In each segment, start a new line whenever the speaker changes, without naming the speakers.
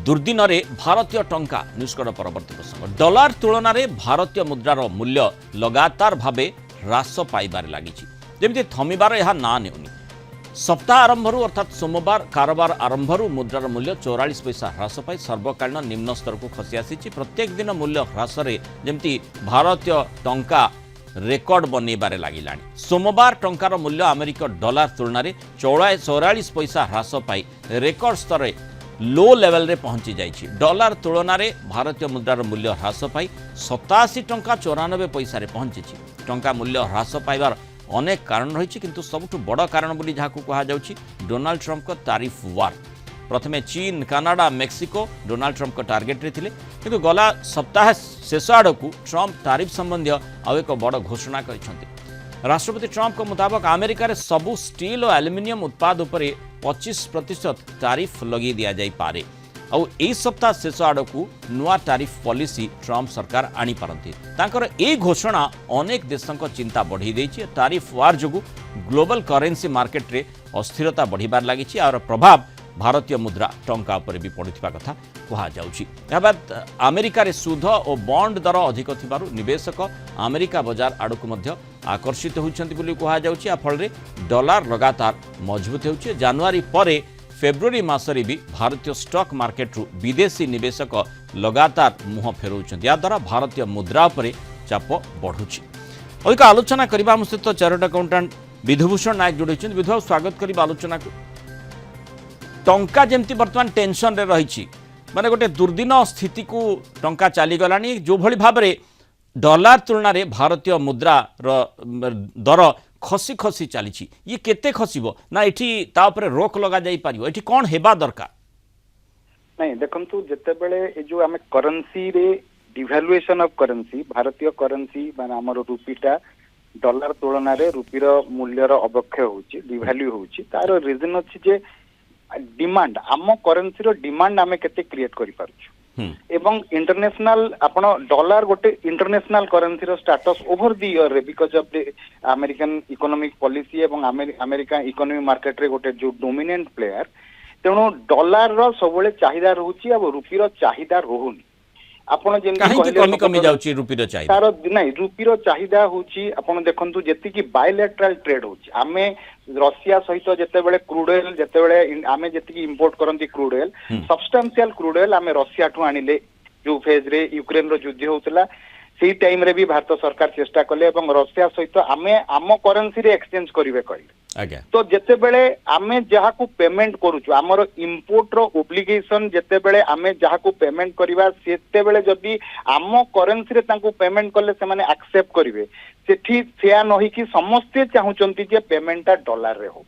दुर्दिन रे भारतीय टंका निष्कड़ परवर्ती प्रसंग डॉलर तुलन में भारतीय मुद्रार मूल्य लगातार भाव ह्रास पाइबार लगी जमी थमिबार यह ना नेउनी सप्ताह आरंभ अर्थात सोमवार कारोबार आरंभ मुद्रार मूल्य 44 पैसा ह्रास पाई सर्वकालीन निम्न स्तर को खसी आसी प्रत्येक दिन मूल्य ह्रास जमी भारतीय टंका रेकर्ड बनइबार लगिला सोमवार टंकार मूल्य अमेरिक डॉलर तुलन में 44 पैसा ह्रास पाई रेकर्ड स्तर लो लेवल रे पहुंची जाइछि डॉलर तुलन में भारतीय मुद्रार मूल्य ह्रास पाई 87 टंका 94 पैसा रे पहुंची टंका मूल्य ह्रास पाइबार अनेक कारण रही किंतु सबुठु बड़ कारण बोली जहां कहा जाउछि डोनाल्ड ट्रंप को तारिफ वार प्रथमे चीन कनाडा मेक्सिको डोनाल्ड ट्रंप को टार्गेट रे थिले किंतु गला सप्ताह शेष आड़कू ट्रंप तारिफ संबंधी आउ एक बड़ घोषणा करिसेंति राष्ट्रपति ट्रंप को मुताबक अमेरिका रे सबु स्टील और एल्युमिनियम उत्पाद उपरे 25% तारिफ लगी दिया जाई पारे आउ एई सप्ताह शेष आड़कू नुआ तारिफ पॉलिसी ट्रंप सरकार आनी पारंती तांकर ए घोषणा अनेक देशों चिंता बढ़ी देछि तारिफ वार जोगु ग्लोबल करेंसी मार्केट रे अस्थिरता बढ़िबार लागिछि और प्रभाव भारतीय मुद्रा टंका उपर भी पड़ुथिबा कथा कहा जाउछि याबाद अमेरिका रे सुध और बॉन्ड दर अधिक थिबारु निवेशक अमेरिका बाजार आड़कू मध्य आकर्षित होउछन्ति बोली कहा जाउछि आ फल रे डॉलर लगातार मजबूत होउछि जनवरी परे फेब्रुआरी मासरे भी भारतीय स्टॉक मार्केट रु विदेशी निवेशक लगातार मुह फेरउछन्ति या द्वारा भारतीय मुद्रा उपरे चाप बढ़ुछि अधिक आलोचना करबा हम सहित चार्टर्ड अकाउंटेंट विधुभूषण नायक जोड़ी विधु स्वागत करबा आलोचना को टंका जेमती वर्तमान टेंशन रे रही माने गोटे दुर्दिन स्थिति को टंका चली गलानी जो भली भाव रे डॉलर तुलना रे भारतीय मुद्रा दर खसी खसी चली ये केते खसिबो ना एठी ता ऊपर रोक लगा जाई पारियो एठी कोन हेबा दरकार
नहीं देखंतु जते बेले ए जो हमें करेंसी रे डिवैल्यूएशन ऑफ करेंसी भारतीय करेंसी माने हमर रुपीटा डॉलर तुलना रे रुपीर मूल्यर अवक्षय होची डिवैल्यू होची तार रीजन अछि जे डिमांड आम करेंसी रो डिमांड आमे केते क्रिएट करि पारछु एवं इंटरनेशनल आपण डॉलर गोटे इंटरनेशनल करेंसी रो स्टेटस ओवर द ईयर रे because of the American economic policy एवं अमेरिका इकोनॉमी मार्केट रे गोटे जो डोमिनेंट प्लेयर तेणु डॉलर रो सबले चाहिदा रहउची अब रुपी रो चाहिदा रहुनी आपण जेमति
कमी कमी जाउची रुपी रो चाहिदा
तार नहीं रुपी रो चाहिदा होची आपण देखंतु जेति की बायलैटरल ट्रेड होची आमे रशिया सहित जेते बेले क्रूड ऑयल जेते बेले आमे जेति की इंपोर्ट करंती crude oil substantial crude oil आमे रशिया ठु आनिले जो फेज रे यूक्रेन रो युद्ध होतला सेही टाइम रे भी भारत सरकार चेष्टा कले एवं रशिया सहित आमे आम करेंसी रे एक्सचेंज करिवे कहले
आज्ञा
तो जेते बेले आमे जहा को पेमेंट करूछु हमर इंपोर्ट रो ओब्लिगेशन जेते बेले आमे जहा को पेमेंट करिवा सेते बेले जदी आम करेंसी रे तांको पेमेंट करले से माने एक्सेप्ट करिवे सेठी फेया नही कि समस्त चाहुचंती जे पेमेंटटा डॉलर रे हो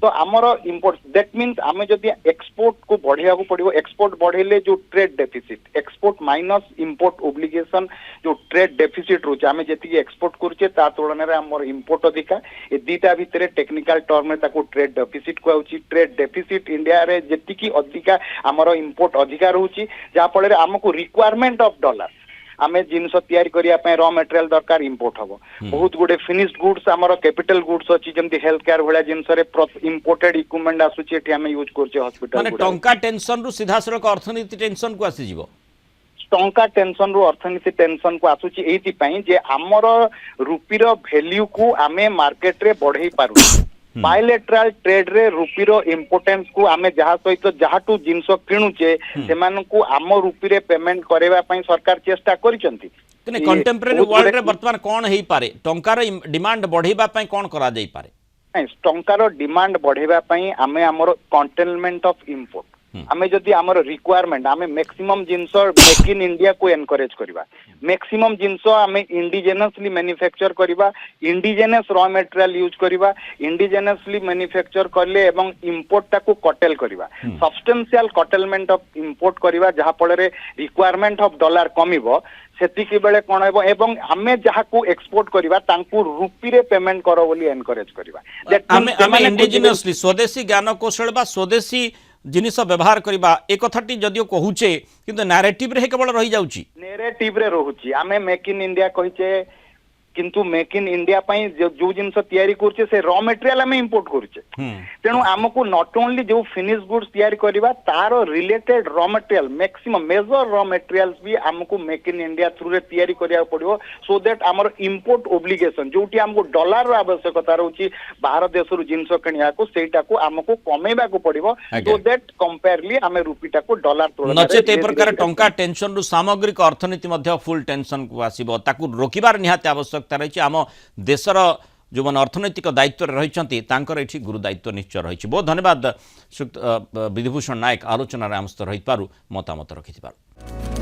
तो आमर इंपोर्ट दैट मीन्स आमे जदी एक्सपोर्ट को बढ़िया को पड़िबो एक्सपोर्ट बढ़ेले जो trade deficit export minus import obligation जो ट्रेड डेफिसिट रोचे आमे जेति एक्सपोर्ट करूचे ता तुलना रे हमर इंपोर्ट अधिका ए दीटा भितरे टेक्निकल टर्म में ताको ट्रेड डेफिसिट कहउची ट्रेड डेफिसिट इंडिया रे जेति की अधिका हमर इंपोर्ट अधिका रहउची जा फल रे हमको रिक्वायरमेंट ऑफ डॉलर आमे जिनस तयारी करिया पे रॉ मटेरियल दरकार इंपोर्ट हबो बहुत गुडे फिनिश्ड गुड्स हमर कैपिटल गुड्स अछि जेमति हेल्थ केयर भला जिनस रे इंपोर्टेड इक्विपमेंट आसुची एठी आमे यूज करचे हॉस्पिटल
माने टंका टेंशन रु सीधा सड़क अर्थनीति टेंशन को आसी जीवो
टंका टेंशन रु अर्थनीति टेंशन को आसुची एथि पई जे हमर रुपीर वैल्यू को आमे मार्केट रे बढ़ई पारु बायलैटरल ट्रेड रे रुपीर इंपोर्टेंस को आमे जहा सहित जहाटू जिनस किणुचे सेमान को आम रुपी रे पेमेंट करेवा पई सरकार चेष्टा करिसंती
तने कंटेम्पररी वर्ल्ड रे वर्तमान कोन हेई पारे टंकार डिमांड बढ़ेबा पई कोन करा जाई पारे
नहीं टंकार डिमांड बढ़ेबा पई आमे हमर कंटेनमेंट ऑफ इंपोर्ट आमे जदी हमर रिक्वायरमेंट आमे maximum jeans make in India को एनकरेज करबा मैक्सिमम जिंस आमे इंडिजिनसली मैन्युफैक्चर करबा इंडिजिनस रॉ मटेरियल यूज करबा इंडिजिनसली मैन्युफैक्चर करले एवं इंपोर्ट ता को कटेल करबा सब्सटेंशियल कटेलमेंट ऑफ इंपोर्ट करबा जहा पळे रे रिक्वायरमेंट ऑफ डॉलर कमिबो सेतिकी बेले कोन हेबो एवं आमे जहा को एक्सपोर्ट करबा तांकु रुपी रे पेमेंट करो बोली एनकरेज करबा
आमे इंडिजिनसली स्वदेशी ज्ञान कौशल बा स्वदेशी जिनिस व्यवहार करबा ए कथाटी जदियो कहूचे किंतु नैरेटिव रे केवल रही जाउची
नैरेटिव रे रहूची आमे मेक इन इंडिया कहिचे किंतु मेक इन इंडिया जो जिनस तैयारी करछे से रॉ मटेरियल आम इंपोर्ट करछे तेणु आमको नॉट ओनली जो फिनिश गुड्स तैयारी करबा तार related raw material maximum major raw materials भी आमको मेक इन इंडिया थ्रू रे तैयारी करिया पड़िबो सो दैट हमर इंपोर्ट ओब्लिगेशन जोटी हमको डॉलर रो आवश्यकता रहउची बाहर देश रु जिनस किनिया को सेटा को हमको कमेबा को पड़िबो सो दैट कंपेयरली हमें रुपीटा को डॉलर तुलना
नचेत ए प्रकार टंका टेंशन रु सामग्रिक अर्थनीति मध्य फुल टेंशन को आसीबो ताकू रोकिबार निहाती आवश्यकता रही आम देशर जो मैंने अर्थनैतिक दायित्व रही गुरु दायित्व निश्चय रही बहुत धन्यवाद विधिभूषण नायक आलोचन आम सहित रही मतामत रखि।